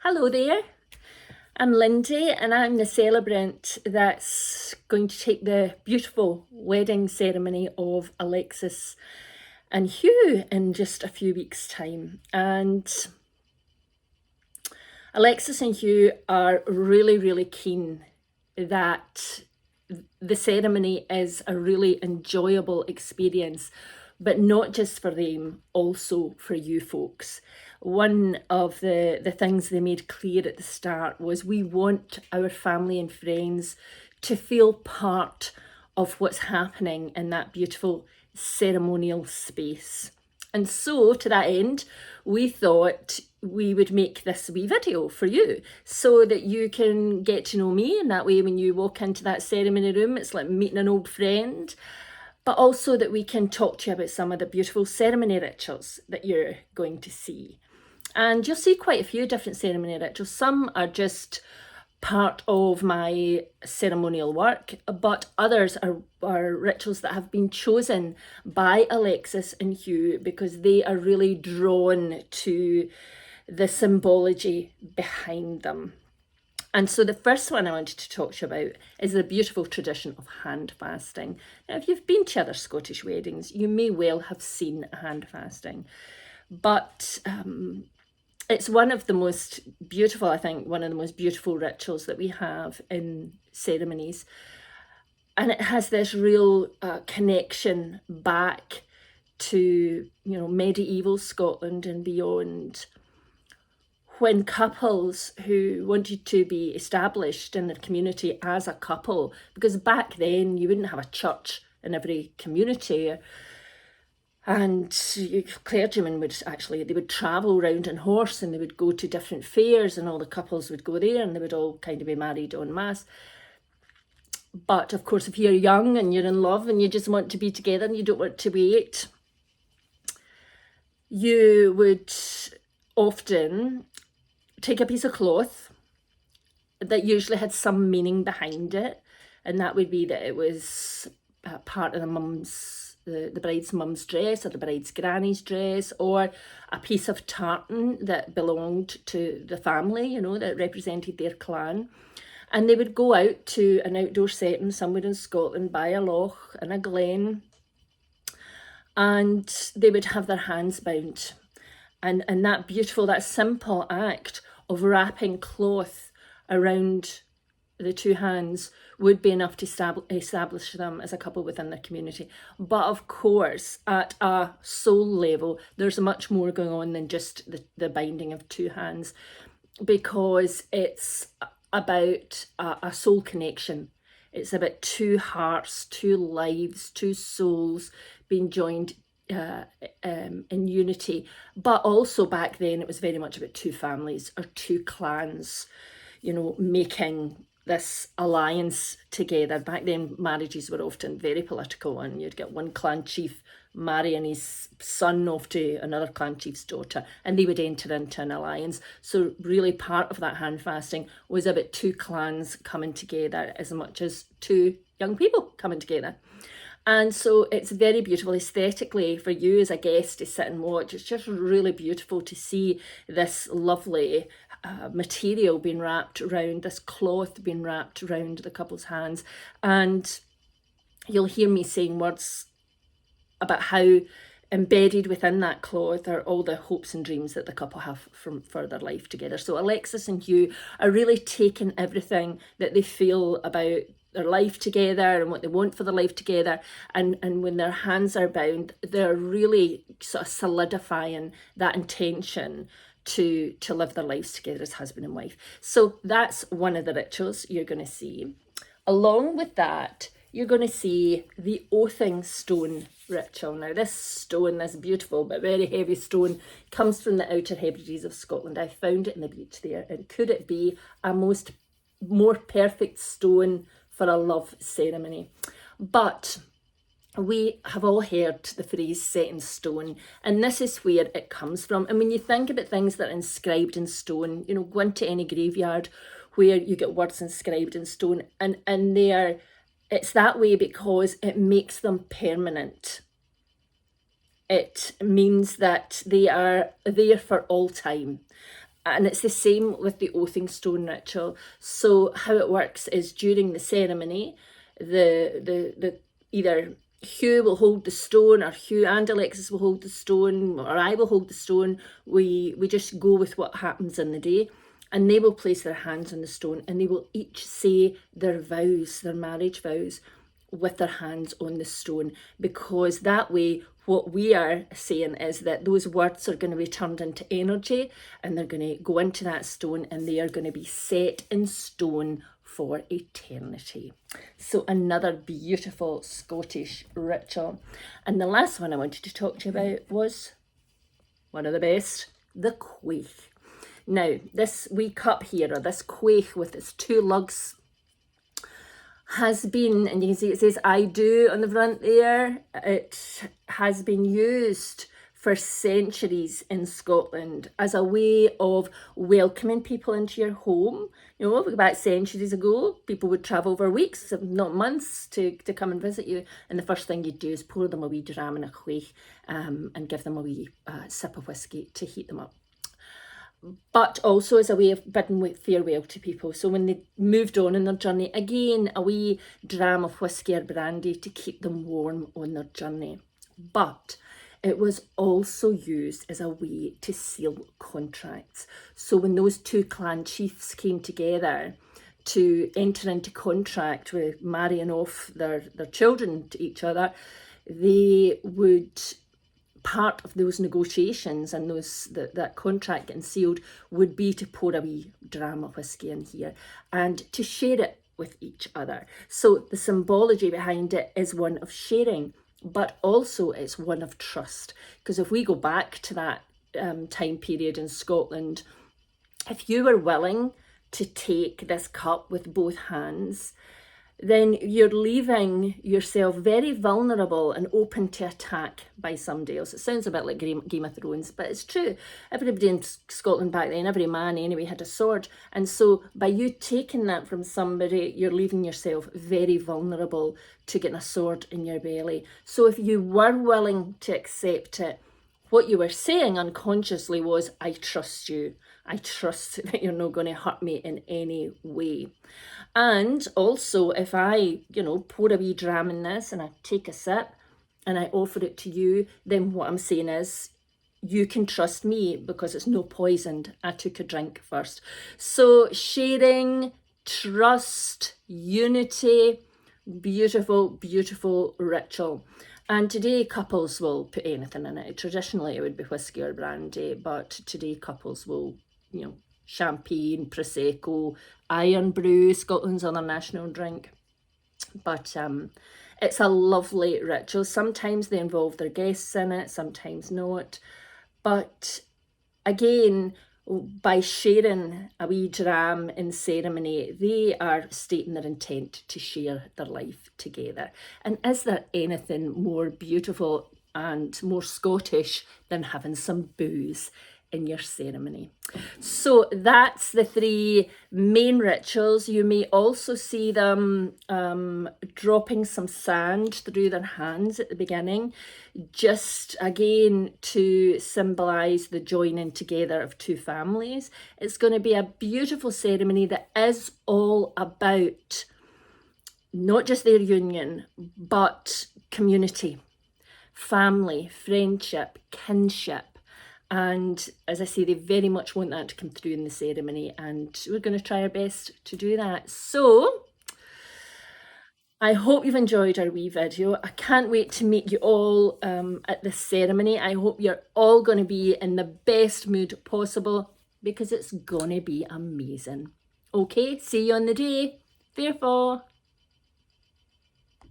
Hello there, I'm Lindy and I'm the celebrant that's going to take the beautiful wedding ceremony of Alexis and Hugh in just a few weeks' time. And Alexis and Hugh are really keen that the ceremony is a really enjoyable experience, but not just for them, also for you folks. One of the things they made clear at the start was we want our family and friends to feel part of what's happening in that beautiful ceremonial space. And so, to that end, we thought we would make this wee video for you so that you can get to know me. And that way, when you walk into that ceremony room, it's like meeting an old friend. But also that we can talk to you about some of the beautiful ceremony rituals that you're going to see. And you'll see quite a few different ceremony rituals. Some are just part of my ceremonial work, but others are rituals that have been chosen by Alexis and Hugh because they are really drawn to the symbology behind them. And so the first one I wanted to talk to you about is the beautiful tradition of hand fasting. Now, if you've been to other Scottish weddings, you may well have seen hand fasting, but it's one of the most beautiful, I think, one of the most beautiful rituals that we have in ceremonies. And it has this real connection back to, medieval Scotland and beyond, when couples who wanted to be established in their community as a couple, because back then you wouldn't have a church in every community, and clergymen would travel round on horse and they would go to different fairs and all the couples would go there and they would all kind of be married en masse. But of course, if you're young and you're in love and you just want to be together and you don't want to wait, you would often take a piece of cloth that usually had some meaning behind it, and that would be that it was part of the bride's mum's dress or the bride's granny's dress, or a piece of tartan that belonged to the family, that represented their clan. And they would go out to an outdoor setting somewhere in Scotland by a loch in a glen, and they would have their hands bound. And that simple act of wrapping cloth around the two hands would be enough to establish them as a couple within their community. But of course, at a soul level, there's much more going on than just the binding of two hands, because it's about a soul connection. It's about two hearts, two lives, two souls being joined in unity. But also back then it was very much about two families or two clans, making this alliance together. Back then marriages were often very political, and you'd get one clan chief marrying his son off to another clan chief's daughter, and they would enter into an alliance. So really part of that hand fasting was about two clans coming together as much as two young people coming together. And so it's very beautiful aesthetically for you as a guest to sit and watch. It's just really beautiful to see this lovely material being wrapped around, this cloth being wrapped around the couple's hands. And you'll hear me saying words about how embedded within that cloth are all the hopes and dreams that the couple have for their life together. So Alexis and Hugh are really taking everything that they feel about their life together and what they want for their life together, and when their hands are bound, they're really sort of solidifying that intention to live their lives together as husband and wife. So that's one of the rituals you're going to see. Along with that, you're going to see the oathing stone ritual. Now this stone, this beautiful but very heavy stone, comes from the Outer Hebrides of Scotland. I found it in the beach there, and could it be a more perfect stone for a love ceremony? But we have all heard the phrase set in stone, and this is where it comes from. And when you think about things that are inscribed in stone, go into any graveyard where you get words inscribed in stone, and it's that way because it makes them permanent. It means that they are there for all time. And it's the same with the oathing stone ritual. So how it works is during the ceremony, the either Hugh will hold the stone, or Hugh and Alexis will hold the stone, or I will hold the stone. We just go with what happens in the day, and they will place their hands on the stone, and they will each say their vows, their marriage vows, with their hands on the stone, because that way what we are saying is that those words are going to be turned into energy, and they're going to go into that stone, and they are going to be set in stone for eternity. So another beautiful Scottish ritual. And the last one I wanted to talk to you about was one of the best, the queef. Now, this wee cup here, or this queef with its two lugs, has been, and you can see it says I do on the front there, it has been used for centuries in Scotland as a way of welcoming people into your home. You know, back centuries ago, people would travel for weeks, if not months, to come and visit you, and the first thing you'd do is pour them a wee dram in a queef, and give them a wee sip of whiskey to heat them up. But also as a way of bidding farewell to people. So when they moved on in their journey, again, a wee dram of whiskey or brandy to keep them warm on their journey. But it was also used as a way to seal contracts. So when those two clan chiefs came together to enter into contract with marrying off their children to each other, they would, part of those negotiations and that contract getting sealed would be to pour a wee dram of whiskey in here and to share it with each other. So the symbology behind it is one of sharing, but also it's one of trust. Because if we go back to that time period in Scotland, if you were willing to take this cup with both hands, then you're leaving yourself very vulnerable and open to attack by somebody else. It sounds a bit like Game of Thrones, but it's true. Everybody in Scotland back then, every man anyway, had a sword. And so by you taking that from somebody, you're leaving yourself very vulnerable to getting a sword in your belly. So if you were willing to accept it, what you were saying unconsciously was, I trust you. I trust that you're not going to hurt me in any way. And also, if I, pour a wee dram in this and I take a sip and I offer it to you, then what I'm saying is, you can trust me because it's no poisoned. I took a drink first. So sharing, trust, unity, beautiful, beautiful ritual. And today couples will put anything in it. Traditionally it would be whiskey or brandy, but today couples will, champagne, Prosecco, iron brew, Scotland's other national drink. But it's a lovely ritual. Sometimes they involve their guests in it, sometimes not. But again, by sharing a wee dram in ceremony, they are stating their intent to share their life together. And is there anything more beautiful and more Scottish than having some booze in your ceremony? So that's the three main rituals. You may also see them dropping some sand through their hands at the beginning, just again to symbolise the joining together of two families. It's going to be a beautiful ceremony that is all about not just their union, but community, family, friendship, kinship. And as I say, they very much want that to come through in the ceremony, and we're going to try our best to do that. So I hope you've enjoyed our wee video. I can't wait to meet you all at the ceremony. I hope you're all going to be in the best mood possible, because it's going to be amazing. Okay, see you on the day. Therefore.